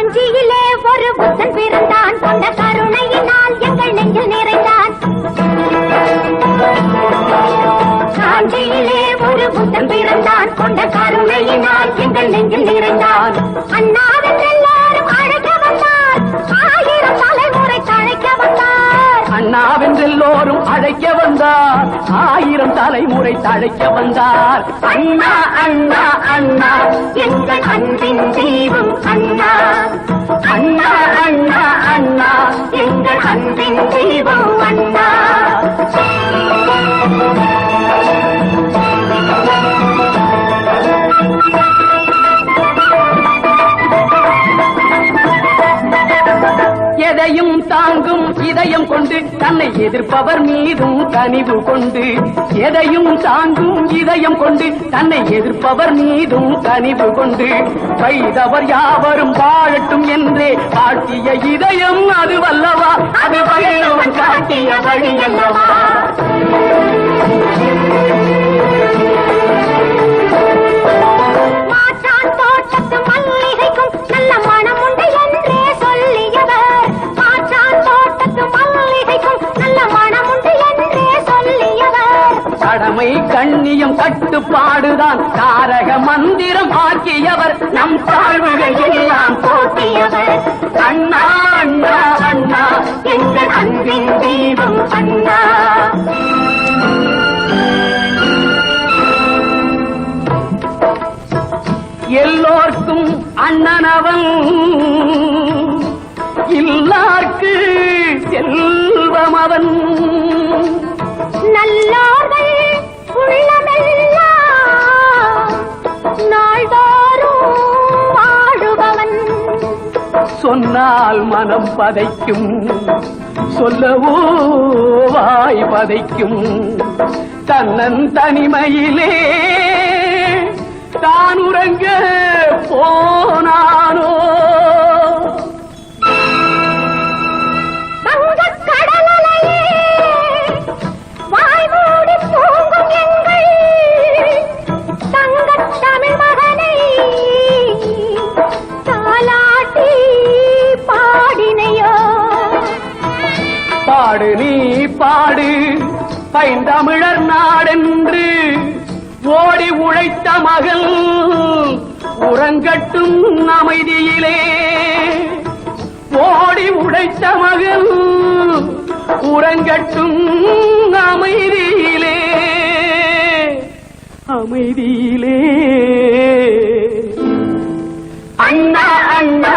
காஞ்சியிலே ஒரு புத்தன் பிறந்தான், கொண்ட கருணையினால் எங்கள் நெஞ்சில் நிறைந்தான். காஞ்சியிலே ஒரு புத்தன் பிறந்தான், கொண்ட கருணையினால் எங்கள் நெஞ்சில் நிறைந்தான். அண்ணாவென்றெல்லாரும் அழைக்க வந்தார், ஆயிரம் தலைமுறை தழைக்க வந்தார். அண்ணாவென்றெல்லோரும் அழைக்க வந்தார், ஆயிரம் தலைமுறை தழைக்க வந்தார். அண்ணா அண்ணா அண்ணா எங்கள் அன்பின் தீபம் அண்ணா. அண்ணா அண்ணா அண்ணா எங்கள் அன்பின் தீபம் அண்ணா. எதையும் தாங்கும் இதயம் கொண்டு தன்னை எதிர்ப்பவர் மீதும் கனிவு கொண்டு, எதையும் தாங்கும் இதயம் கொண்டு தன்னை எதிர்ப்பவர் மீதும் கனிவு கொண்டு, வைதவர் யாவரும் வாழட்டும் என்றே காட்டிய இதயம் அது வல்லவா, அது வள்ளுவன் காட்டிய வழி அல்லவா. மாற்றான் தோட்டத்து மல்லிகைக்கும் நல்ல மனம் உண்டு என்றே சொல்லியவர். மாற்றான் தோட்டத்து மல்லிகைக்கும் நல்ல மனம் உண்டு என்றே சொல்லியவர். கடமை கண்ணியம் கட்டுப்பாடுதான் தாரக மந்திரம் ஆக்கியவர், நம் தாழ்வுகள் எல்லாம் போக்கியவர். அண்ணா அண்ணா அண்ணா எங்கள் அன்பின் தீபம் அண்ணா. எல்லோர்க்கும் அண்ணனவன், இல்லார்க்கு செல்வம் அவன். நல்லோர்கள் உள்ளமெல்லாம் நாள்தோறும் வாழுபவன். சொன்னால் மனம் பதைக்கும், சொல்லவோ வாய் பதைக்கும். தன்னன் தனிமையிலே தான் உறங்க போனானோ. வங்கக் கடலையே வாய் மூடி தூங்கும் எங்கள் தங்கத் தமிழ் மகனை தாலாட்டி பாடினையோ. பாடு நீ பாடு பைந்தமிழர் நாடென்று ஓடி உழைத்த மகள் உறங்கட்டும் அமைதியிலே. ஓடி உழைத்த மகள் உறங்கட்டும் அமைதியிலே, அமைதியிலே. அண்ணா அண்ணா